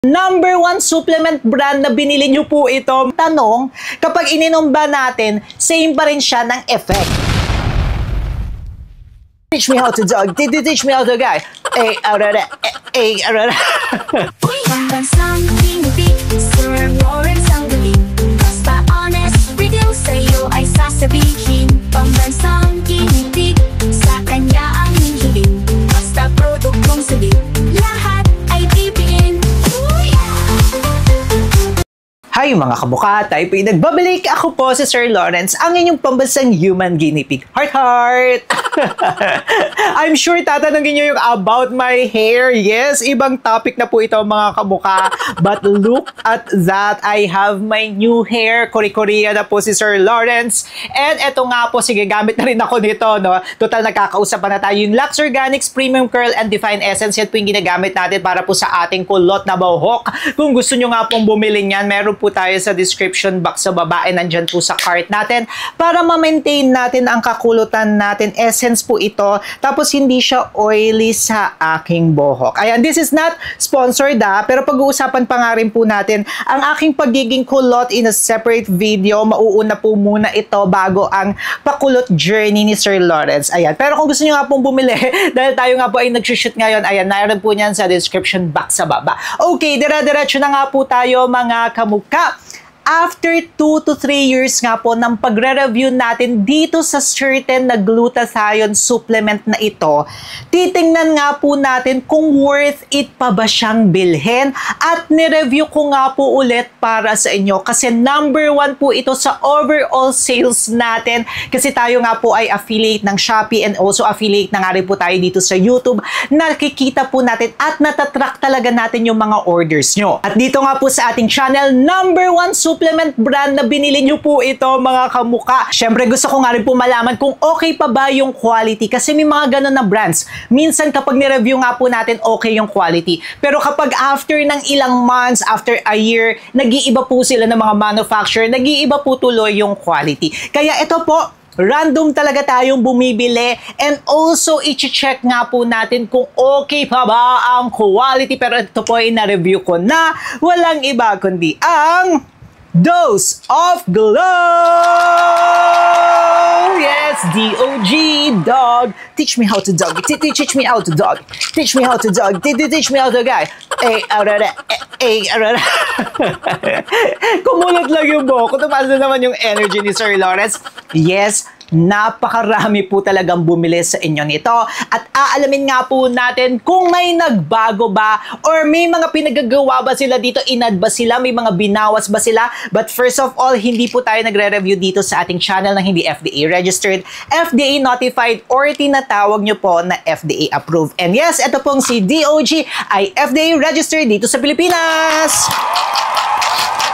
Number one supplement brand na binili nyo po ito. Tanong, kapag ininom ba natin, same pa rin siya ng effect? Teach me how to dog. Teach me how to guy. Pambansang tinipid, Sir Lawrence ang galing. Basta honest, real sa'yo ay sasabihin. Pambansang tinipid, sa kanya ang hihiling. Basta produktong sabi, lahat ay bibiin. Hi mga kabuka, tayo po nagbabalik. Ako po si Sir Lawrence, ang inyong pambansang human guinea pig. Heart! I'm sure tatanungin nyo yung about my hair. Yes, ibang topic na po ito mga kabuka. But look at that, I have my new hair. Kori-korea na po si Sir Lawrence. And eto nga po, sige, gamit na rin ako nito. No? Total, nagkakausapan na tayo. Yung Lux Organics Premium Curl and Define Essence, yan po yung ginagamit natin para po sa ating kulot na buhok. Kung gusto nyo nga pong bumili niyan, meron po tayo sa description box sa baba, nandyan po sa cart natin para ma-maintain natin ang kakulutan natin. Essence po ito, tapos hindi siya oily sa aking buhok. Ayan, this is not sponsored pero pag-uusapan pa nga rin po natin ang aking pagiging kulot in a separate video. Mauuna po muna ito bago ang pakulot journey ni Sir Lawrence. Ayan, pero kung gusto nyo nga pong bumili dahil tayo nga po ay nag-shoot ngayon, ayan, naroon po niyan sa description box sa baba. Okay, dire-diretso na nga po tayo mga kamuka. After 2 to 3 years nga po ng pagre-review natin dito sa certain na glutathione supplement na ito, titingnan nga po natin kung worth it pa ba siyang bilhin at nireview ko nga po ulit para sa inyo kasi number 1 po ito sa overall sales natin kasi tayo nga po ay affiliate ng Shopee and also affiliate na nga rin po tayo dito sa YouTube. Nakikita po natin at natatrack talaga natin yung mga orders nyo. At dito nga po sa ating channel, number 1 supplement brand na binili nyo po ito mga kamuka. Syempre gusto ko nga rin po malaman kung okay pa ba yung quality kasi may mga ganun na brands. Minsan kapag ni-review nga po natin okay yung quality. Pero kapag after ng ilang months, after a year, nag-iiba po sila ng mga manufacturer, nag-iiba po tuloy yung quality. Kaya ito po, random talaga tayong bumibili and also i-check nga po natin kung okay pa ba ang quality. Pero ito po ay na-review ko na walang iba kundi ang Dose of Glow! Yes, D-O-G, dog. Teach me how to dog. Teach me how to dog. Teach me how to dog. Teach me how to guy. Kumulot lang yung buhok. Tumaas na naman yung energy ni Sir Lawrence. Yes, napakarami po talagang bumili sa inyo nito at aalamin nga po natin kung may nagbago ba or may mga pinagagawa ba sila dito, inad ba sila, may mga binawas ba sila. But first of all, hindi po tayo nagre-review dito sa ating channel na hindi FDA registered, FDA notified or tinatawag nyo po na FDA approved. And yes, ito pong si DOG ay FDA registered dito sa Pilipinas.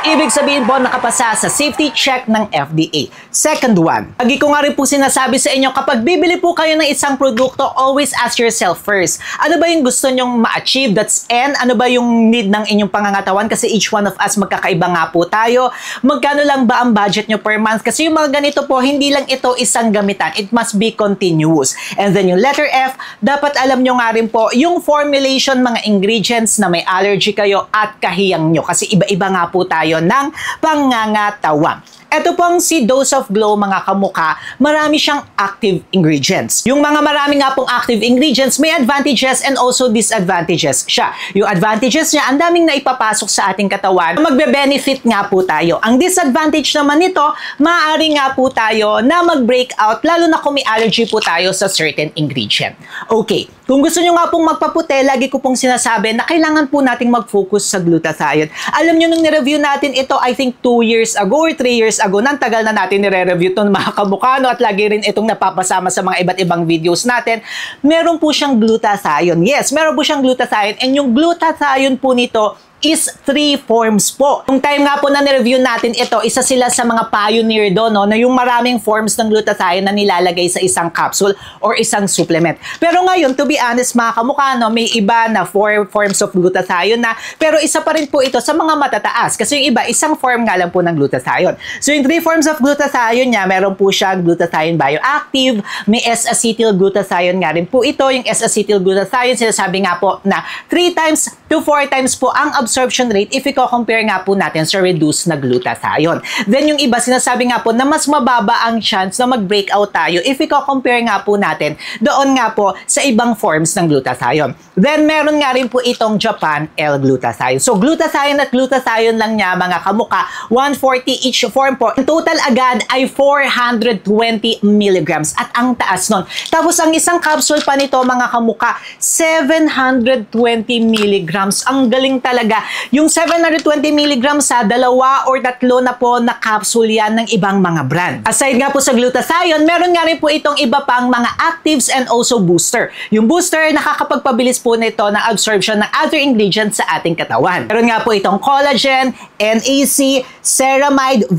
Ibig sabihin po nakapasa sa safety check ng FDA. Second one, lagi ko nga rin po sinasabi sa inyo, kapag bibili po kayo ng isang produkto, always ask yourself first, ano ba yung gusto nyong ma-achieve? That's N. Ano ba yung need ng inyong pangangatawan? Kasi each one of us magkakaiba nga po tayo. Magkano lang ba ang budget nyo per month? Kasi yung mga ganito po, hindi lang ito isang gamitan. It must be continuous. And then yung letter F, dapat alam nyo nga rin po yung formulation, mga ingredients na may allergy kayo at kahiyang nyo. Kasi iba-iba nga po tayo ng pangangatawan. Ito pong si Dose of Glow mga kamuka, marami siyang active ingredients. Yung mga marami nga pong active ingredients, may advantages and also disadvantages siya. Yung advantages niya, ang daming na ipapasok sa ating katawan, magbe-benefit nga po tayo. Ang disadvantage naman nito, maaari nga po tayo na mag-breakout, lalo na kung may allergy po tayo sa certain ingredient. Okay, kung gusto nyo nga pong magpaputi, lagi ko pong sinasabi na kailangan po nating mag-focus sa glutathione. Alam nyo, nung nireview natin ito, I think 2 years ago or 3 years ago, nang tagal na natin nire-review ito mga kamukano at lagi rin itong napapasama sa mga iba't ibang videos natin, meron po siyang glutathione. Yes, meron po siyang glutathione and yung glutathione po nito is 3 forms po. Yung time nga po na nireview natin ito, isa sila sa mga pioneer doon, no, na yung maraming forms ng glutathione na nilalagay sa isang capsule or isang supplement. Pero ngayon, to be honest mga kamukha, no, may iba na 4 forms of glutathione na, pero isa pa rin po ito sa mga matataas. Kasi yung iba, isang form nga lang po ng glutathione. So yung 3 forms of glutathione niya, meron po siyang glutathione bioactive, may S-acetylglutathione nga rin po ito. Yung S-acetylglutathione, sinasabi nga po na 3 times to 4 times po ang absorption rate if i-compare nga po natin sa reduced na glutathione. Then yung iba sinasabi nga po na mas mababa ang chance na mag-breakout tayo if i-compare nga po natin doon nga po sa ibang forms ng glutathione. Then meron nga rin po itong Japan L-glutathione. So glutathione at glutathione lang niya mga kamuka, 140 each form po. Ang total agad ay 420 milligrams at ang taas nun. Tapos ang isang capsule pa nito mga kamuka, 720 milligrams. Ang galing talaga. Yung 720 milligrams sa dalawa or tatlo na po na capsule yan ng ibang mga brand. Aside nga po sa glutathione, meron nga rin po itong iba pang mga actives and also booster. Yung booster, nakakapagpabilis po nito ng absorption ng other ingredients sa ating katawan. Meron nga po itong collagen, NAC, ceramide,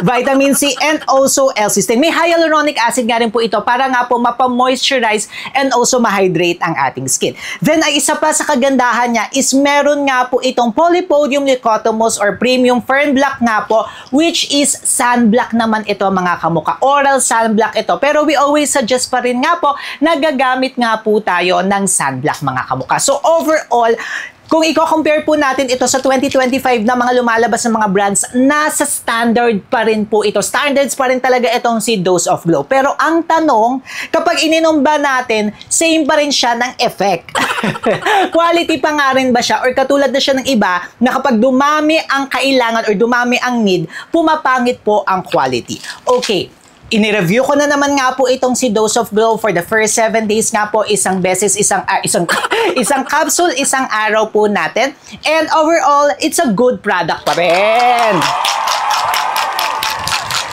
vitamin C, and also L-cysteine. May hyaluronic acid nga rin po ito para nga po mapamoisturize and also ma-hydrate ang ating skin. Then, ay isa pa sa kagandahan niya is meron nga po itong Polypodium Nicotinamide or Premium Fern Block nga po, which is sunblock naman ito mga kamuka. Oral sunblock ito. Pero we always suggest pa rin nga po na gagamit nga po tayo ng sunblock mga kamuka. So overall, kung i-compare po natin ito sa 2025 na mga lumalabas ng mga brands, nasa standard pa rin po ito. Standards pa rin talaga itong si Dose of Glow. Pero ang tanong, kapag ininom ba natin, same pa rin siya ng effect? Quality pa nga rin ba siya? Or katulad na siya ng iba na kapag dumami ang kailangan or dumami ang need, pumapangit po ang quality. Okay. Inireview ko na naman nga po itong si Dose of Glow for the first 7 days nga po, isang capsule, isang araw po natin. And overall, it's a good product pa rin.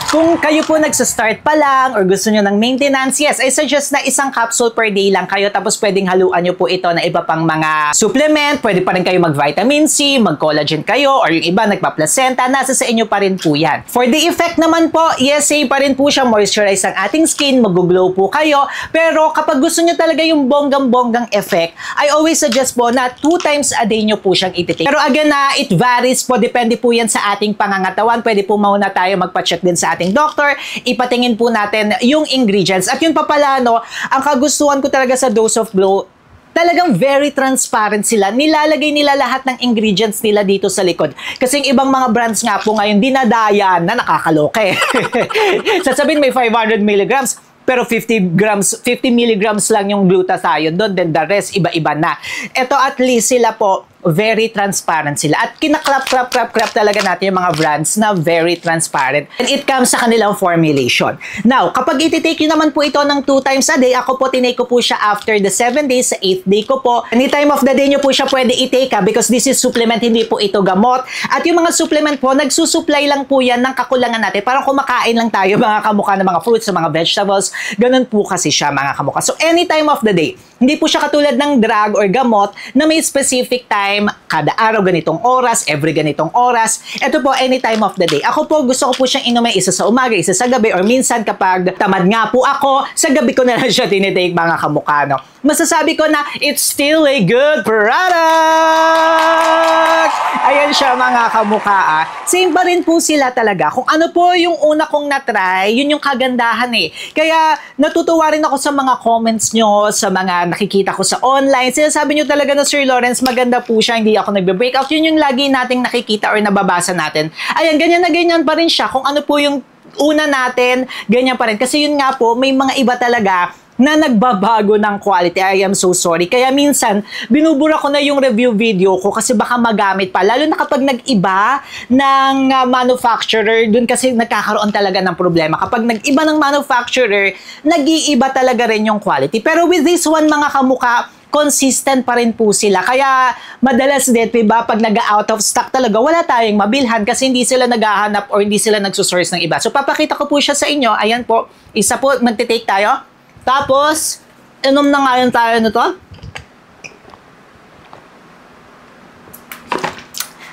Kung kayo po nagsa-start pa lang or gusto nyo ng maintenance, yes, I suggest na isang capsule per day lang kayo tapos pwedeng haluan nyo po ito na iba pang mga supplement. Pwede pa rin kayo mag-vitamin C, mag-collagen kayo, or yung iba nagpa-placenta, nasa sa inyo pa rin po yan. For the effect naman po, yes, same pa rin po siya, moisturize ang ating skin, mag-glow po kayo. Pero kapag gusto nyo talaga yung bonggang-bonggang effect, I always suggest po na 2 times a day nyo po siyang ititake. Pero again na, it varies po, depende po yan sa ating pangangatawan. Pwede po mauna tayo magpa-check din sa ating doctor, ipatingin po natin yung ingredients. At yun pa pala, no, ang kagustuhan ko talaga sa Dose of Glow, talagang very transparent sila. Nilalagay nila lahat ng ingredients nila dito sa likod. Kasi yung ibang mga brands nga po ngayon, dinadayan na nakakaloke. Sasabihin may 500 milligrams, pero 50 milligrams lang yung glutathione doon, then the rest, iba-iba na. Ito at least sila po, very transparent sila. At kinaklap talaga natin yung mga brands na very transparent. And it comes sa kanilang formulation. Now, kapag ititake nyo naman po ito ng 2 times a day, ako po tinake ko po siya after the 7 days, sa 8th day ko po. Any time of the day nyo po siya pwede itake because this is supplement, hindi po ito gamot. At yung mga supplement po, nagsusupply lang po yan ng kakulangan natin. Parang kumakain lang tayo mga kamukha ng mga fruits, mga vegetables. Ganun po kasi siya mga kamukha. So, any time of the day, hindi po siya katulad ng drug or gamot na may specific time, kada araw ganitong oras, every ganitong oras. Ito po, any time of the day. Ako po, gusto ko po siyang inumin isa sa umaga, isa sa gabi, or minsan kapag tamad nga po ako, sa gabi ko na lang siya tinitake mga kamukha, no? Masasabi ko na, it's still a good product! Ayan siya mga kamukha. Same pa rin po sila talaga. Kung ano po yung una kong na-try, yun yung kagandahan eh. Kaya natutuwa rin ako sa mga comments nyo, sa mga nakikita ko sa online. Sinasabi nyo talaga na Sir Lawrence, maganda po siya, hindi ako nagbe-breakout. Yun yung lagi nating nakikita or nababasa natin. Ayan, ganyan na ganyan pa rin siya. Kung ano po yung una natin, ganyan pa rin. Kasi yun nga po, may mga iba talaga na nagbabago ng quality. I am so sorry. Kaya minsan, binubura ko na yung review video ko kasi baka magamit pa. Lalo na kapag nag-iba ng manufacturer, dun kasi nagkakaroon talaga ng problema. Kapag nag-iba ng manufacturer, nag-iiba talaga rin yung quality. Pero with this one, mga kamuka, consistent pa rin po sila. Kaya madalas din, diba, pag nag-out of stock talaga, wala tayong mabilhan kasi hindi sila naghahanap or hindi sila nagsusource ng iba. So, papakita ko po siya sa inyo. Ayan po, isa po, magte-take tayo. Tapos, inom na ngayon tayo nito.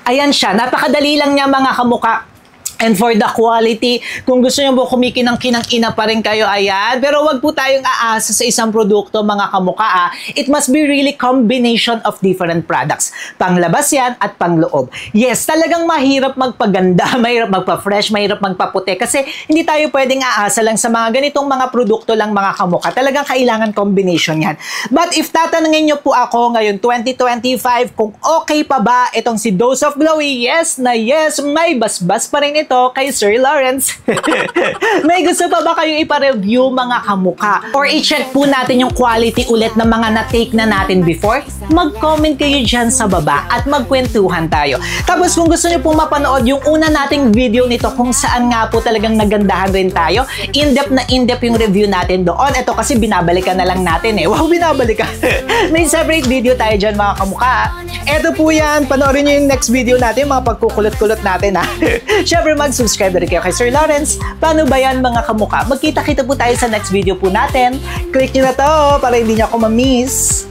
Ayan siya. Napakadali lang niya mga kamuka. And for the quality, kung gusto nyo po kumikinang-kinang-ina pa rin kayo, ayan. Pero wag po tayong aasa sa isang produkto, mga kamuka. It must be really combination of different products. Panglabas yan at pangloob. Yes, talagang mahirap magpaganda, mahirap magpa-fresh, mahirap magpaputi. Kasi hindi tayo pwedeng aasa lang sa mga ganitong mga produkto lang, mga kamuka. Talagang kailangan combination yan. But if tatanungin nyo po ako ngayon, 2025, kung okay pa ba itong si Dose of Glowy, yes na yes, may basbas pa rin ito kay Sir Lawrence. May gusto pa ba kayong ipa-review, mga kamuka? Or i-check po natin yung quality ulit ng mga na-take na natin before? Mag-comment kayo dyan sa baba at magkwentuhan tayo. Tapos kung gusto nyo po mapanood yung una nating video nito kung saan nga po talagang nagandahan rin tayo, in-depth yung review natin doon. Ito kasi binabalikan na lang natin eh. Wow, binabalikan. May separate video tayo dyan, mga kamuka. Ito po yan. Panoorin nyo yung next video natin, mga pagkukulot-kulot natin ha. Syempre, mag-subscribe na rin kayo kay Sir Lawrence. Paano ba yan, mga kamuka? Magkita-kita po tayo sa next video po natin. Click nyo na to para hindi nyo ako ma-miss.